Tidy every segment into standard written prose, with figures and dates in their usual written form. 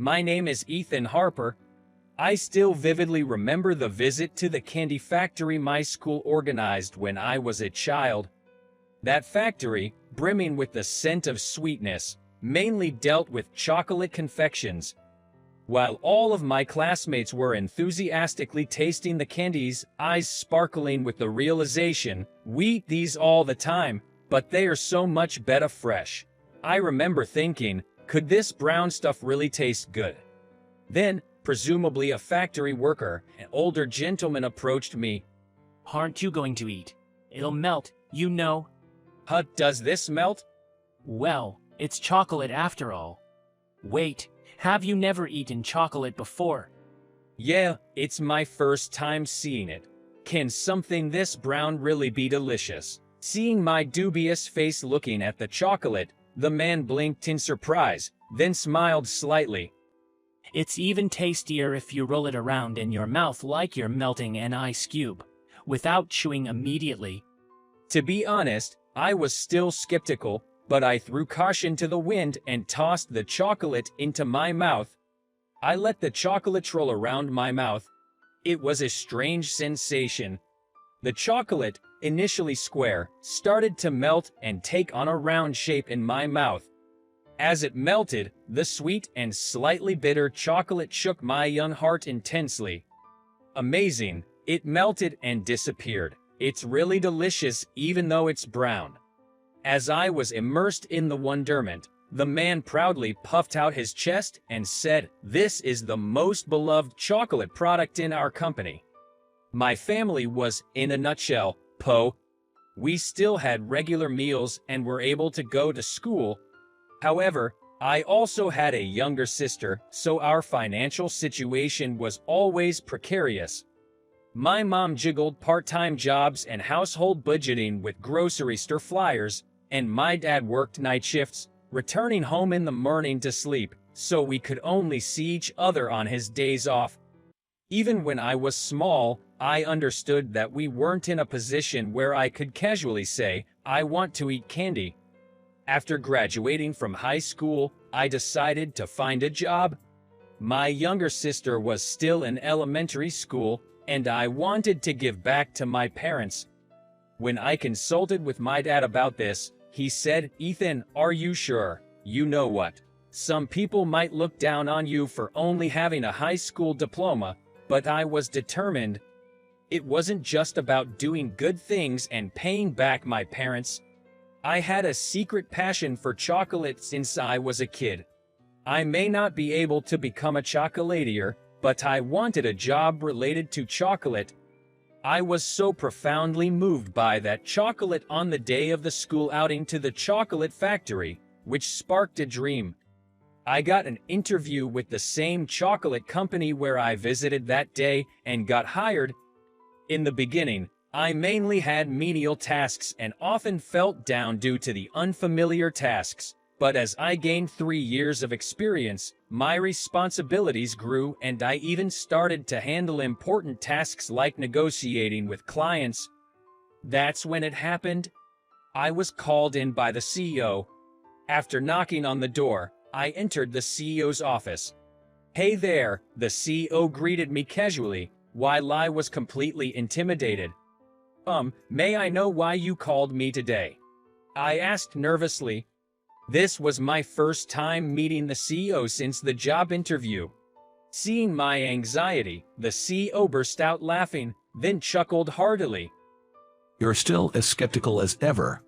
My name is Ethan Harper. I still vividly remember the visit to the candy factory my school organized when I was a child. That factory, brimming with the scent of sweetness, mainly dealt with chocolate confections. While all of my classmates were enthusiastically tasting the candies, eyes sparkling with the realization, we eat these all the time, but they are so much better fresh. I remember thinking, could this brown stuff really taste good? Then, presumably a factory worker, an older gentleman approached me. Aren't you going to eat? It'll melt, you know. Huh, does this melt? Well, it's chocolate after all. Wait, have you never eaten chocolate before? Yeah, it's my first time seeing it. Can something this brown really be delicious? Seeing my dubious face looking at the chocolate, the man blinked in surprise, then smiled slightly. It's even tastier if you roll it around in your mouth like you're melting an ice cube, without chewing immediately. To be honest, I was still skeptical, but I threw caution to the wind and tossed the chocolate into my mouth. I let the chocolate roll around my mouth. It was a strange sensation. The chocolate, initially square, started to melt and take on a round shape in my mouth. As it melted, the sweet and slightly bitter chocolate shook my young heart intensely. Amazing, it melted and disappeared. It's really delicious even though it's brown. As I was immersed in the wonderment, the man proudly puffed out his chest and said, "This is the most beloved chocolate product in our company." My family was, in a nutshell, po. We still had regular meals and were able to go to school. However, I also had a younger sister, so our financial situation was always precarious. My mom juggled part-time jobs and household budgeting with grocery store flyers, and my dad worked night shifts, returning home in the morning to sleep, so we could only see each other on his days off. Even when I was small, I understood that we weren't in a position where I could casually say, "I want to eat candy." After graduating from high school, I decided to find a job. My younger sister was still in elementary school, and I wanted to give back to my parents. When I consulted with my dad about this, he said, "Ethan, are you sure? You know what? Some people might look down on you for only having a high school diploma, but I was determined. It wasn't just about doing good things and paying back my parents. I had a secret passion for chocolate since I was a kid. I may not be able to become a chocolatier, but I wanted a job related to chocolate." I was so profoundly moved by that chocolate on the day of the school outing to the chocolate factory, which sparked a dream. I got an interview with the same chocolate company where I visited that day and got hired. In the beginning, I mainly had menial tasks and often felt down due to the unfamiliar tasks, but as I gained 3 years of experience, my responsibilities grew and I even started to handle important tasks like negotiating with clients. That's when it happened. I was called in by the CEO. After knocking on the door, I entered the CEO's office. "Hey there," the CEO greeted me casually, while I was completely intimidated. May I know why you called me today?" I asked nervously. This was my first time meeting the CEO since the job interview. Seeing my anxiety, the CEO burst out laughing, then chuckled heartily. "You're still as skeptical as ever.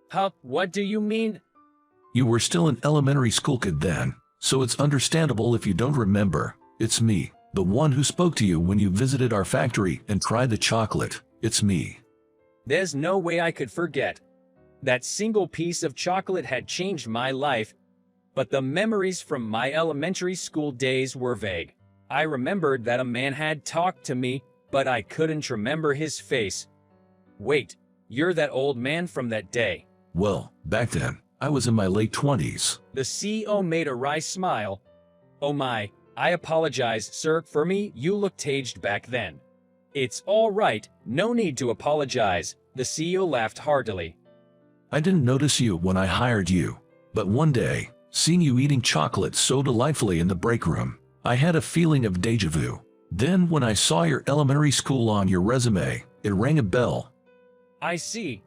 Huh, what do you mean?" You were still an elementary school kid then, so it's understandable if you don't remember. It's me, the one who spoke to you when you visited our factory and tried the chocolate. It's me." There's no way I could forget. That single piece of chocolate had changed my life, but the memories from my elementary school days were vague. I remembered that a man had talked to me, but I couldn't remember his face. "Wait, you're that old man from that day." "Well, back then, I was in my late 20s. The CEO made a wry smile. "Oh my, I apologize, sir. For me, you looked aged back then." "It's all right, no need to apologize," the CEO laughed heartily. I didn't notice you when I hired you, but one day, Seeing you eating chocolate so delightfully in the break room, I had a feeling of deja vu. Then when I saw your elementary school on your resume, it rang a bell. I see.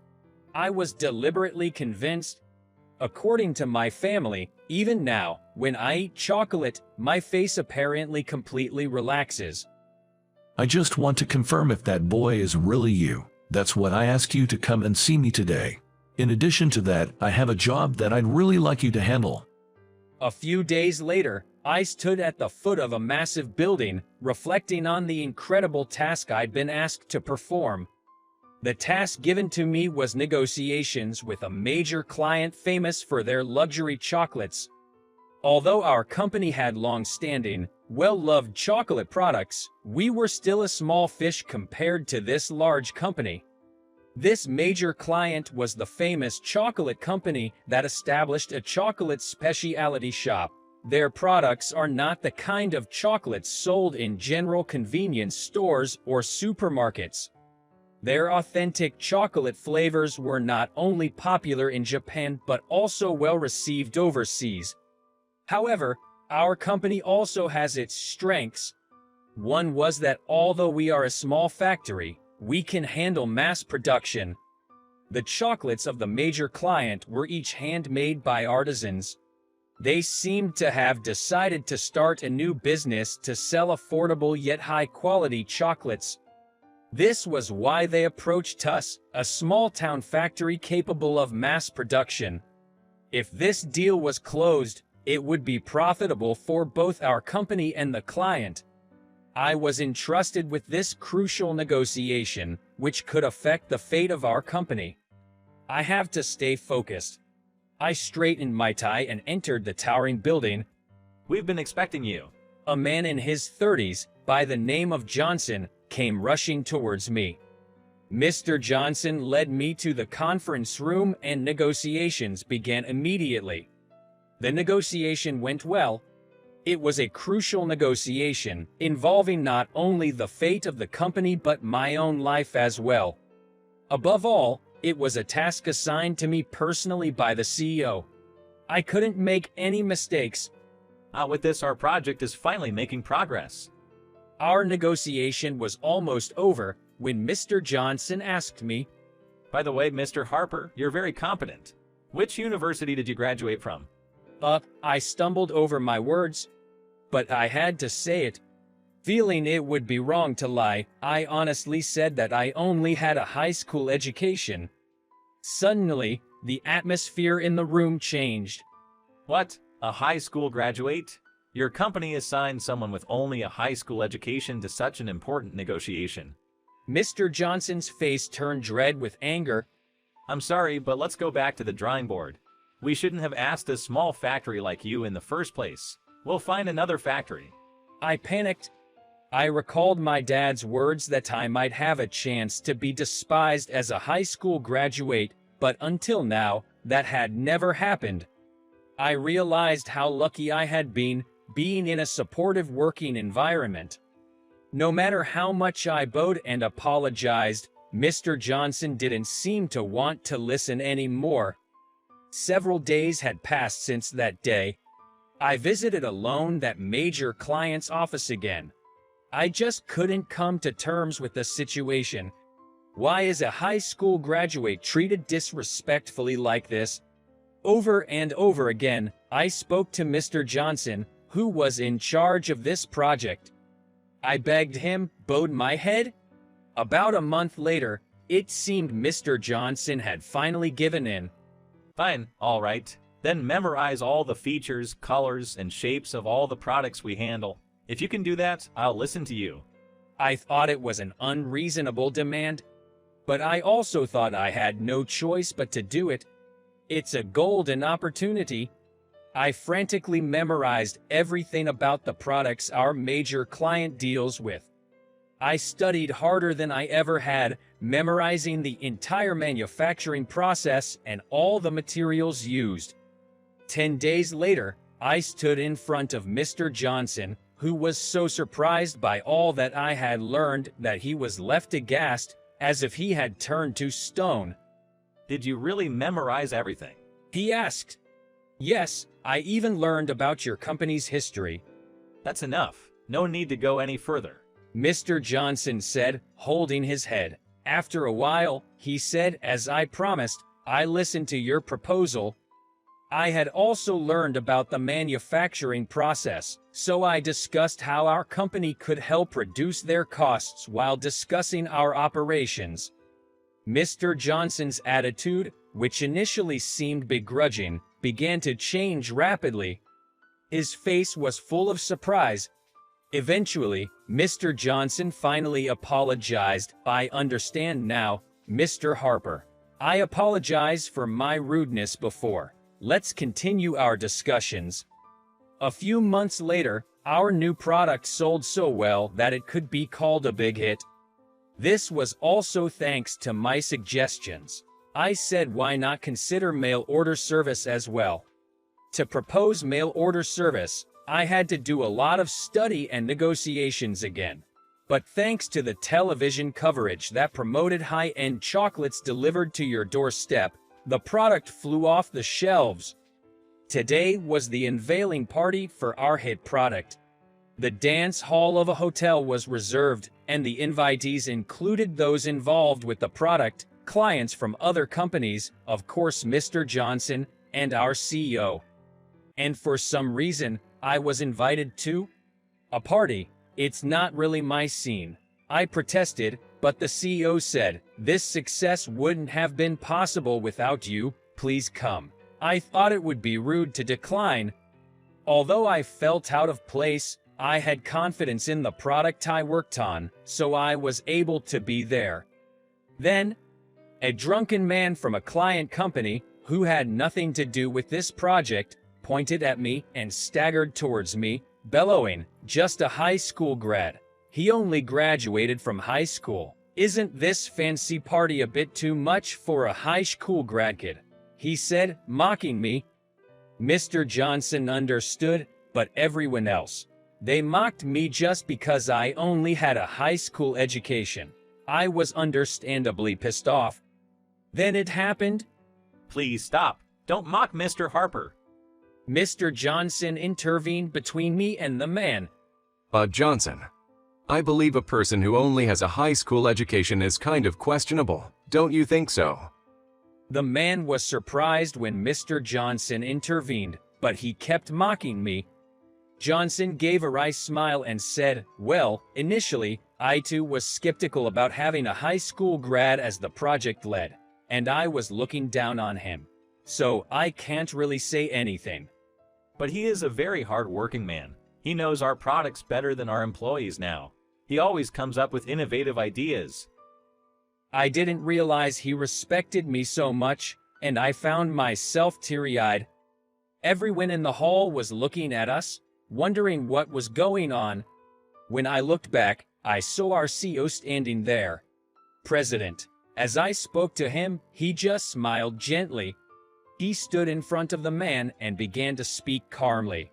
I was deliberately convinced. According to my family, even now, when I eat chocolate, my face apparently completely relaxes. I just want to confirm if that boy is really you. That's what I asked you to come and see me today. In addition to that, I have a job that I'd really like you to handle. A few days later, I stood at the foot of a massive building, reflecting on the incredible task I'd been asked to perform. The task given to me was negotiations with a major client famous for their luxury chocolates. Although our company had long-standing, well-loved chocolate products, we were still a small fish compared to this large company. This major client was the famous chocolate company that established a chocolate specialty shop. Their products are not the kind of chocolates sold in general convenience stores or supermarkets. Their authentic chocolate flavors were not only popular in Japan but also well received overseas. However, our company also has its strengths. One was that although we are a small factory, we can handle mass production. The chocolates of the major client were each handmade by artisans. They seemed to have decided to start a new business to sell affordable yet high-quality chocolates. This was why they approached us, a small-town factory capable of mass production. If this deal was closed, it would be profitable for both our company and the client. I was entrusted with this crucial negotiation, which could affect the fate of our company. I have to stay focused. I straightened my tie and entered the towering building. We've been expecting you. A man in his 30s, by the name of Johnson, came rushing towards me. Mr. Johnson led me to the conference room and negotiations began immediately. The negotiation went well. It was a crucial negotiation, involving not only the fate of the company but my own life as well. Above all, it was a task assigned to me personally by the CEO. I couldn't make any mistakes. With this, our project is finally making progress. Our negotiation was almost over when Mr. Johnson asked me, By the way, Mr. Harper, you're very competent. Which university did you graduate from? I stumbled over my words, but I had to say it. Feeling it would be wrong to lie, I honestly said that I only had a high school education. Suddenly, the atmosphere in the room changed. What? A high school graduate? Your company assigned someone with only a high school education to such an important negotiation. Mr. Johnson's face turned red with anger. I'm sorry, but let's go back to the drawing board. We shouldn't have asked a small factory like you in the first place. We'll find another factory. I panicked. I recalled my dad's words that I might have a chance to be despised as a high school graduate, but until now, that had never happened. I realized how lucky I had been, being in a supportive working environment. No matter how much I bowed and apologized, Mr. Johnson didn't seem to want to listen anymore. Several days had passed since that day. I visited alone that major client's office again. I just couldn't come to terms with the situation. Why is a high school graduate treated disrespectfully like this? Over and over again, I spoke to Mr. Johnson, who was in charge of this project. I begged him, bowed my head. About a month later, it seemed Mr. Johnson had finally given in. Fine, all right. Then memorize all the features, colors, and shapes of all the products we handle. If you can do that, I'll listen to you. I thought it was an unreasonable demand, but I also thought I had no choice but to do it. It's a golden opportunity. I frantically memorized everything about the products our major client deals with. I studied harder than I ever had, memorizing the entire manufacturing process and all the materials used. 10 days later, I stood in front of Mr. Johnson, who was so surprised by all that I had learned that he was left aghast, as if he had turned to stone. Did you really memorize everything? He asked. Yes, I even learned about your company's history. That's enough. No need to go any further. Mr. Johnson said, holding his head. After a while, he said, as I promised, I listened to your proposal. I had also learned about the manufacturing process, so I discussed how our company could help reduce their costs while discussing our operations. Mr. Johnson's attitude, which initially seemed begrudging, began to change rapidly. His face was full of surprise. Eventually, Mr. Johnson finally apologized. I understand now, Mr. Harper. I apologize for my rudeness before. Let's continue our discussions. A few months later, our new product sold so well that it could be called a big hit. This was also thanks to my suggestions. I said why not consider mail order service as well. To propose mail order service, I had to do a lot of study and negotiations again. But thanks to the television coverage that promoted high-end chocolates delivered to your doorstep, the product flew off the shelves. Today was the unveiling party for our hit product. The dance hall of a hotel was reserved, and the invitees included those involved with the product, clients from other companies, of course Mr. Johnson, and our CEO. And for some reason, I was invited to a party. It's not really my scene. I protested, but the CEO said, this success wouldn't have been possible without you, please come. I thought it would be rude to decline. Although I felt out of place, I had confidence in the product I worked on, so I was able to be there. Then, a drunken man from a client company, who had nothing to do with this project, pointed at me and staggered towards me, bellowing, just a high school grad. He only graduated from high school. Isn't this fancy party a bit too much for a high school grad kid? He said, mocking me. Mr. Johnson understood, but everyone else. They mocked me just because I only had a high school education. I was understandably pissed off. Then it happened. Please stop. Don't mock Mr. Harper. Mr. Johnson intervened between me and the man. Johnson, I believe a person who only has a high school education is kind of questionable. Don't you think so? The man was surprised when Mr. Johnson intervened, but he kept mocking me. Johnson gave a wry smile and said, well, initially, I too was skeptical about having a high school grad as the project led, and I was looking down on him. So I can't really say anything. But he is a very hard-working man. He knows our products better than our employees now. He always comes up with innovative ideas. I didn't realize he respected me so much, and I found myself teary-eyed. Everyone in the hall was looking at us, wondering what was going on. When I looked back, I saw our CEO standing there. President. As I spoke to him, he just smiled gently. He stood in front of the man and began to speak calmly.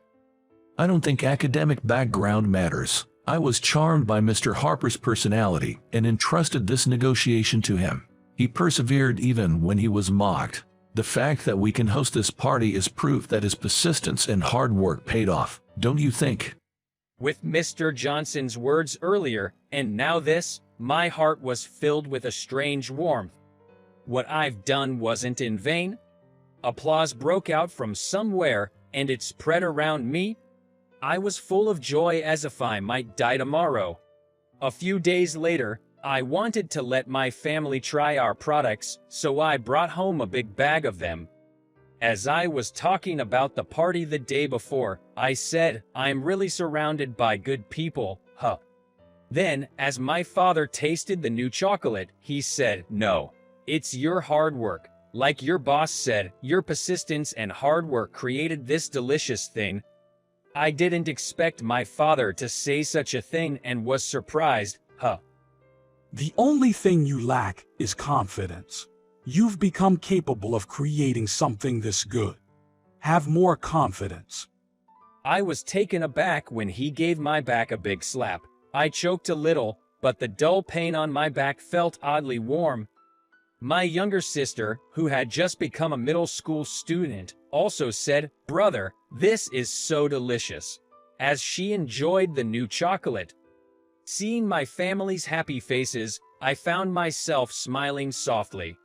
I don't think academic background matters. I was charmed by Mr. Harper's personality and entrusted this negotiation to him. He persevered even when he was mocked. The fact that we can host this party is proof that his persistence and hard work paid off, don't you think? With Mr. Johnson's words earlier, and now this, my heart was filled with a strange warmth. What I've done wasn't in vain. Applause broke out from somewhere, and it spread around me. I was full of joy as if I might die tomorrow. A few days later, I wanted to let my family try our products, so I brought home a big bag of them. As I was talking about the party the day before, I said, I'm really surrounded by good people, huh? Then, as my father tasted the new chocolate, he said, no, it's your hard work. Like your boss said, your persistence and hard work created this delicious thing. I didn't expect my father to say such a thing and was surprised, huh? The only thing you lack is confidence. You've become capable of creating something this good. Have more confidence. I was taken aback when he gave my back a big slap. I choked a little, but the dull pain on my back felt oddly warm. My younger sister, who had just become a middle school student, also said, brother, This is so delicious. As she enjoyed the new chocolate. Seeing my family's happy faces, I found myself smiling softly.